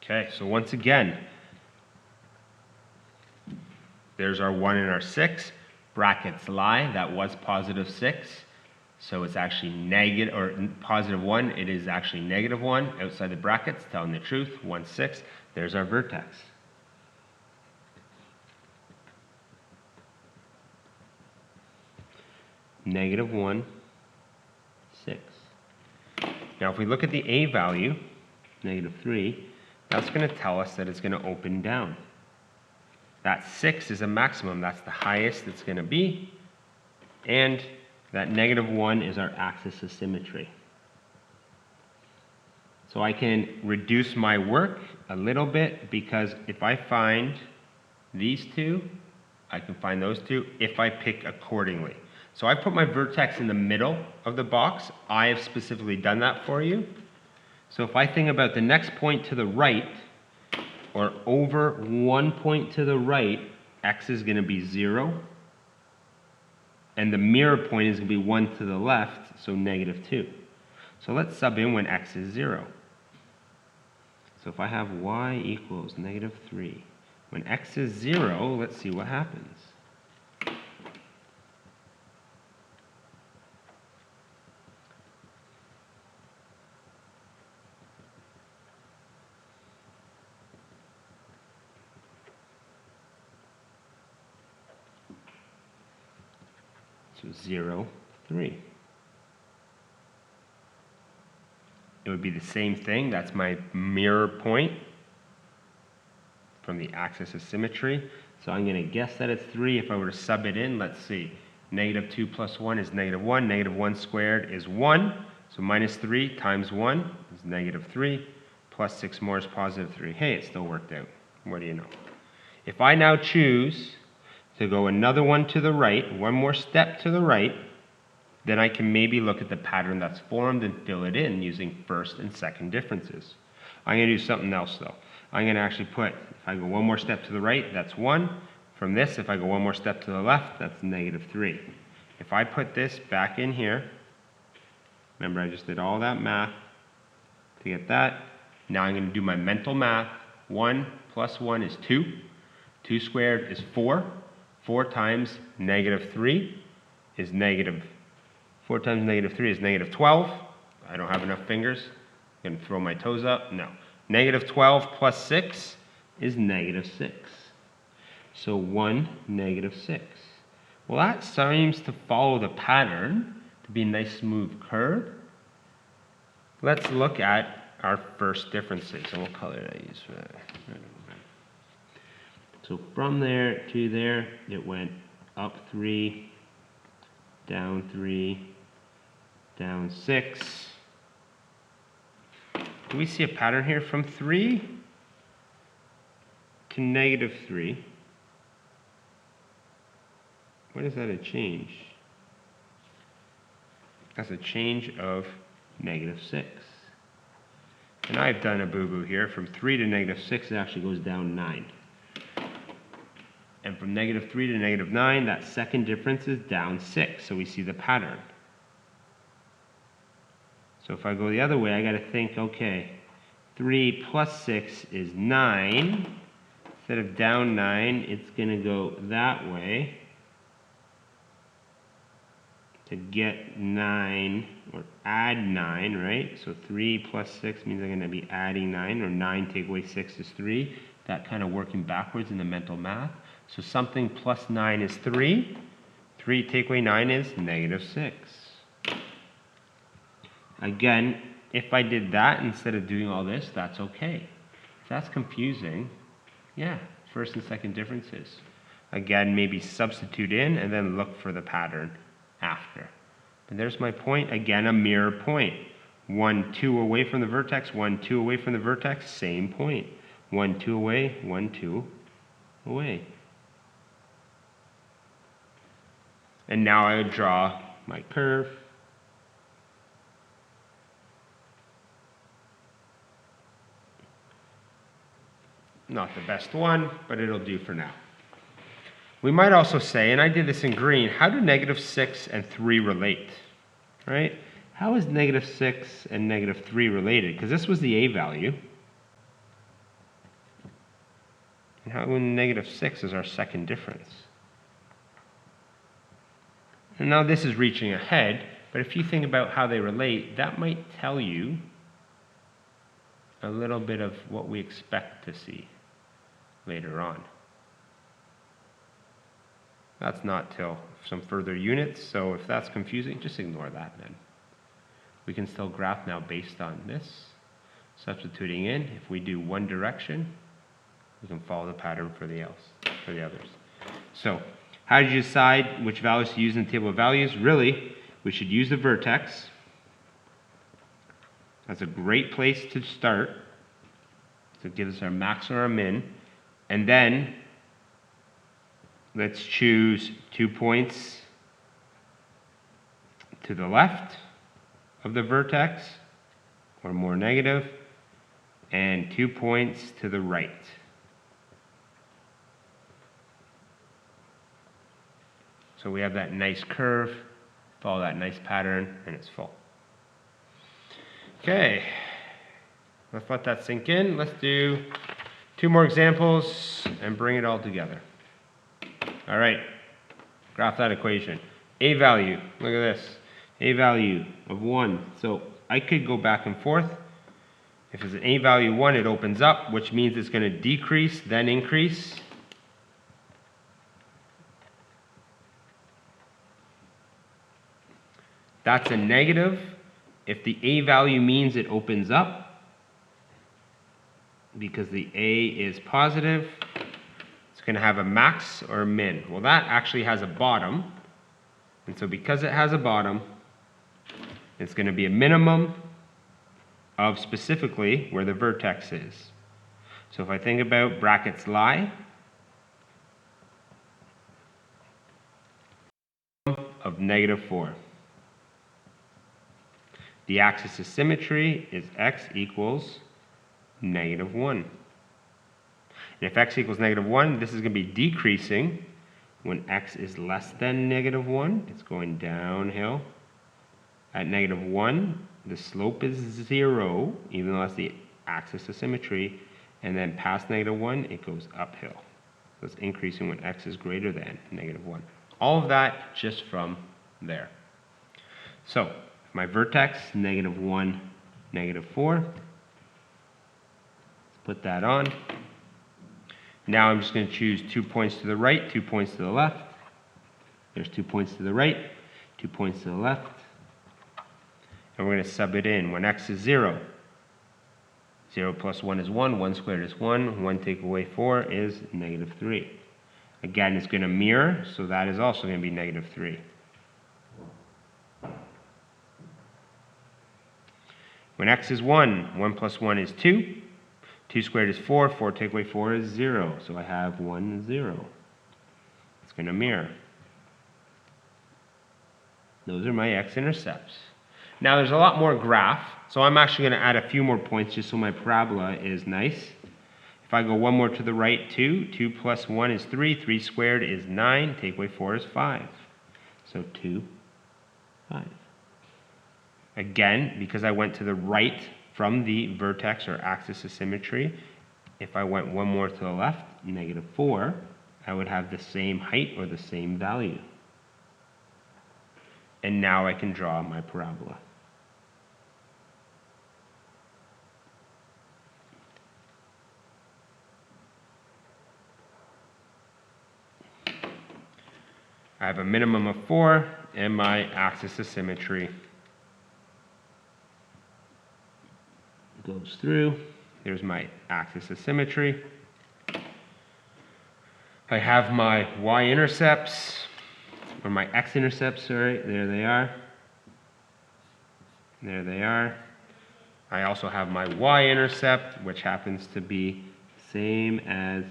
Okay, so once again, there's our 1 and our 6. Brackets lie, that was positive 6. So it's actually negative, or positive 1, it is actually negative 1. Outside the brackets, telling the truth, 1, 6. There's our vertex. Negative 1, 6. Now if we look at the A value, negative 3, that's going to tell us that it's going to open down. That 6 is a maximum. That's the highest it's going to be. And that negative 1 is our axis of symmetry. So I can reduce my work a little bit, because if I find these two, I can find those two if I pick accordingly. So I put my vertex in the middle of the box. I have specifically done that for you. So if I think about the next point to the right, or over one point to the right, x is going to be 0. And the mirror point is going to be 1 to the left, so negative 2. So let's sub in when x is 0. So if I have y equals negative 3, when x is 0, let's see what happens. So 0, 3. It would be the same thing. That's my mirror point from the axis of symmetry. So I'm going to guess that it's 3. If I were to sub it in, let's see. Negative 2 plus 1 is negative 1. Negative 1 squared is 1. So minus 3 times 1 is negative 3. Plus 6 more is positive 3. Hey, it still worked out. What do you know? If I now choose to go another one to the right, one more step to the right, then I can maybe look at the pattern that's formed and fill it in using first and second differences. I'm going to do something else though. I'm going to actually put, if I go one more step to the right, that's 1. From this, if I go one more step to the left, that's negative 3. If I put this back in here, remember I just did all that math to get that. Now I'm going to do my mental math. 1 plus 1 is 2. 2 squared is 4. 4 times negative 3 is negative. 4 times negative 3 is negative 12. I don't have enough fingers. I'm going to throw my toes up. No. Negative 12 plus 6 is negative 6. So 1, negative 6. Well, that seems to follow the pattern to be a nice smooth curve. Let's look at our first differences. And what color did I use for that? So from there to there, it went up 3, down 3, down 6. Do we see a pattern here from 3 to negative 3? What is that a change? That's a change of negative 6. And I've done a boo-boo here. From 3 to negative 6, it actually goes down 9. And from negative 3 to negative 9, that second difference is down 6. So we see the pattern. So if I go the other way, I got to think, okay, 3 plus 6 is 9. Instead of down 9, it's going to go that way to get 9, or add 9, right? So 3 plus 6 means I'm going to be adding 9, or 9 take away 6 is 3. That kind of working backwards in the mental math. So something plus 9 is 3. 3 take away 9 is negative 6. Again, if I did that instead of doing all this, that's okay. If that's confusing, yeah, first and second differences. Again, maybe substitute in and then look for the pattern after. And there's my point. Again, a mirror point. 1, 2 away from the vertex, 1, 2 away from the vertex, same point. 1, 2 away, 1, 2 away. And now I would draw my curve. Not the best one, but it'll do for now. We might also say, and I did this in green, how do negative 6 and 3 relate? Right? How is negative 6 and negative 3 related? Because this was the A value. how negative 6 is our second difference? And now this is reaching ahead, but if you think about how they relate, that might tell you a little bit of what we expect to see later on. That's not till some further units, so if that's confusing, just ignore that then. We can still graph now based on this. Substituting in, if we do one direction, we can follow the pattern for the others. So, how did you decide which values to use in the table of values? Really, we should use the vertex. That's a great place to start. So it gives us our max or our min. And then, let's choose 2 points to the left of the vertex, or more negative, and 2 points to the right. So we have that nice curve, follow that nice pattern, and it's full. Okay, let's let that sink in. Let's do 2 more examples and bring it all together. All right, graph that equation. A value, look at this. A value of 1. So I could go back and forth. If it's an A value 1, it opens up, which means it's going to decrease, then increase. That's a negative. If the A value means it opens up, because the A is positive, it's going to have a max or a min. Well, that actually has a bottom. And so because it has a bottom, it's going to be a minimum of specifically where the vertex is. So if I think about brackets lie, of negative 4. The axis of symmetry is x equals negative 1. And if x equals negative 1, this is going to be decreasing. When x is less than negative 1, it's going downhill. At negative 1, the slope is 0, even though that's the axis of symmetry. And then past negative 1, it goes uphill. So it's increasing when x is greater than negative 1. All of that just from there. So my vertex, negative 1, negative 4. Let's put that on. Now I'm just going to choose 2 points to the right, 2 points to the left. There's 2 points to the right, 2 points to the left. And we're going to sub it in when x is 0. 0 plus 1 is 1, 1 squared is 1, 1 take away 4 is negative 3. Again, it's going to mirror, so that is also going to be negative 3. When x is 1, 1 plus 1 is 2. 2 squared is 4, 4 take away 4 is 0. So I have 1, 0. It's going to mirror. Those are my x-intercepts. Now there's a lot more graph, so I'm actually going to add a few more points just so my parabola is nice. If I go one more to the right, 2. 2 plus 1 is 3. 3 squared is 9. Take away 4 is 5. So 2, 5. Again, because I went to the right from the vertex or axis of symmetry, if I went one more to the left, negative 4, I would have the same height or the same value. And now I can draw my parabola. I have a minimum of 4 and my axis of symmetry goes through. There's my axis of symmetry. I have my y-intercepts, or my x-intercepts, sorry, there they are. There they are. I also have my y-intercept, which happens to be same as,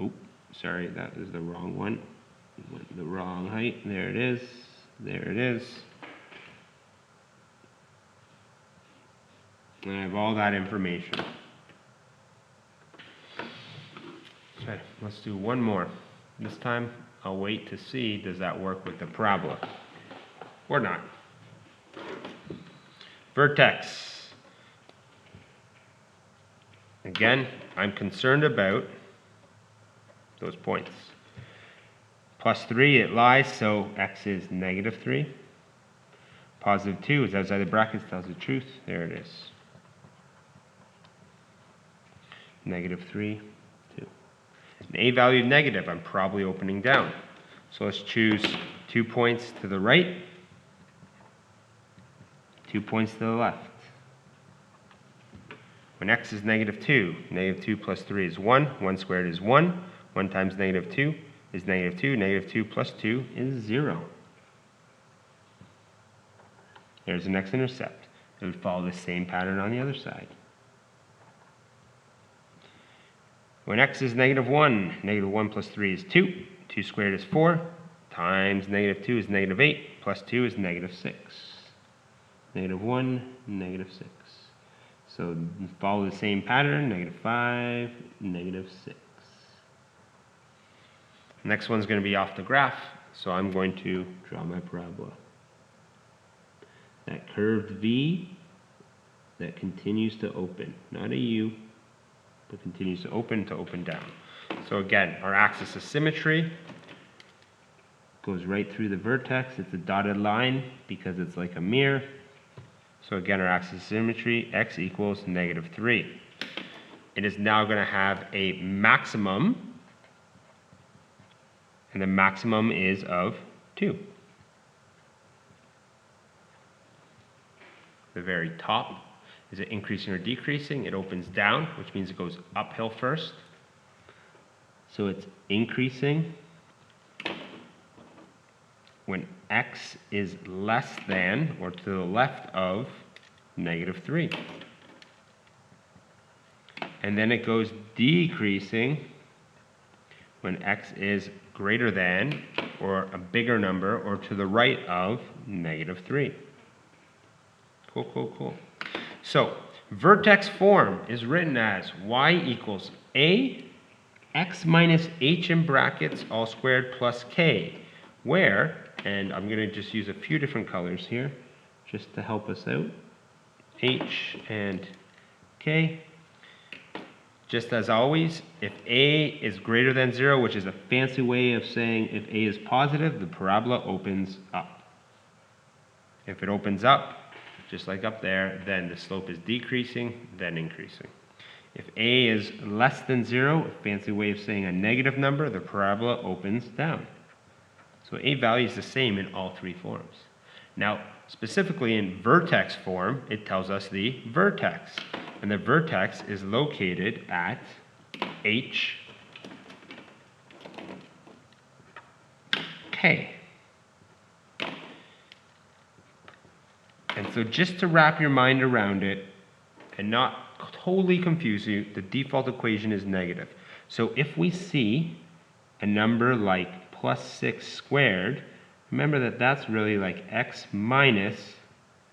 oh, sorry, that is the wrong one. The wrong height, there it is, there it is. And I have all that information. Okay, let's do one more. This time, I'll wait to see, does that work with the parabola? Or not. Vertex. Again, I'm concerned about those points. Plus 3, it lies, so x is negative 3. Positive 2 is outside the brackets, tells the truth. There it is. Negative 3, 2. An a value of negative, I'm probably opening down. So let's choose 2 points to the right, 2 points to the left. When x is negative 2, negative 2 plus 3 is 1. 1 squared is 1. 1 times negative 2 is negative 2. Negative 2 plus 2 is 0. There's an x-intercept. It would follow the same pattern on the other side. When x is negative 1, negative 1 plus 3 is 2. 2 squared is 4. Times negative 2 is negative 8. Plus 2 is negative 6. Negative 1, negative 6. So follow the same pattern, negative 5, negative 6. Next one's going to be off the graph, so I'm going to draw my parabola. That curved V that continues to open, not a U, but continues to open down. So again, our axis of symmetry goes right through the vertex. It's a dotted line because it's like a mirror. So again, our axis of symmetry, x equals negative 3. It is now going to have a maximum, and the maximum is of 2. The very top, is it increasing or decreasing? It opens down, which means it goes uphill first. So it's increasing when x is less than or to the left of negative 3. And then it goes decreasing when x is greater than or a bigger number or to the right of negative 3. Cool, cool, cool. So vertex form is written as y equals a x minus h in brackets all squared plus k, where, and I'm going to just use a few different colors here just to help us out, h and k. Just as always, if a is greater than 0, which is a fancy way of saying if a is positive, the parabola opens up. If it opens up, just like up there, then the slope is decreasing, then increasing. If a is less than 0, a fancy way of saying a negative number, the parabola opens down. So a value is the same in all three forms. Now, specifically in vertex form, it tells us the vertex. And the vertex is located at h, k. And so just to wrap your mind around it and not totally confuse you, the default equation is negative. So if we see a number like plus 6 squared, remember that that's really like x minus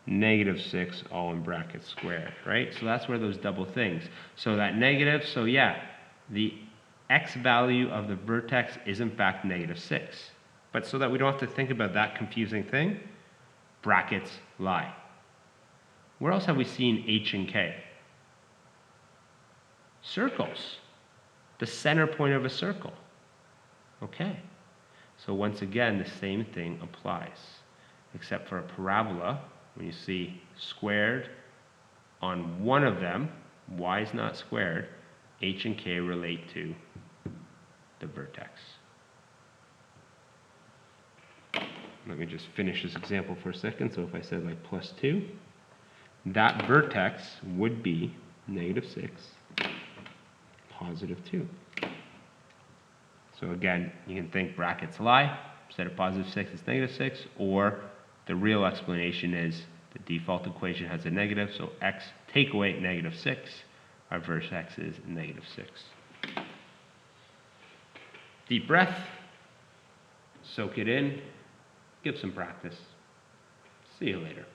negative 6 all in brackets squared, right? So that's where those double things. So that negative, so yeah, the x value of the vertex is in fact negative 6. But so that we don't have to think about that confusing thing, brackets lie. Where else have we seen h and k? Circles. The center point of a circle. Okay. So once again, the same thing applies, except for a parabola. When you see squared on one of them, y is not squared, h and k relate to the vertex. Let me just finish this example for a second. So if I said like plus 2, that vertex would be negative 6, positive 2. So again, you can think brackets lie. Instead of positive 6, it's negative 6, or the real explanation is the default equation has a negative, so x take away negative 6, our vertex is negative 6. Deep breath, soak it in, give some practice. See you later.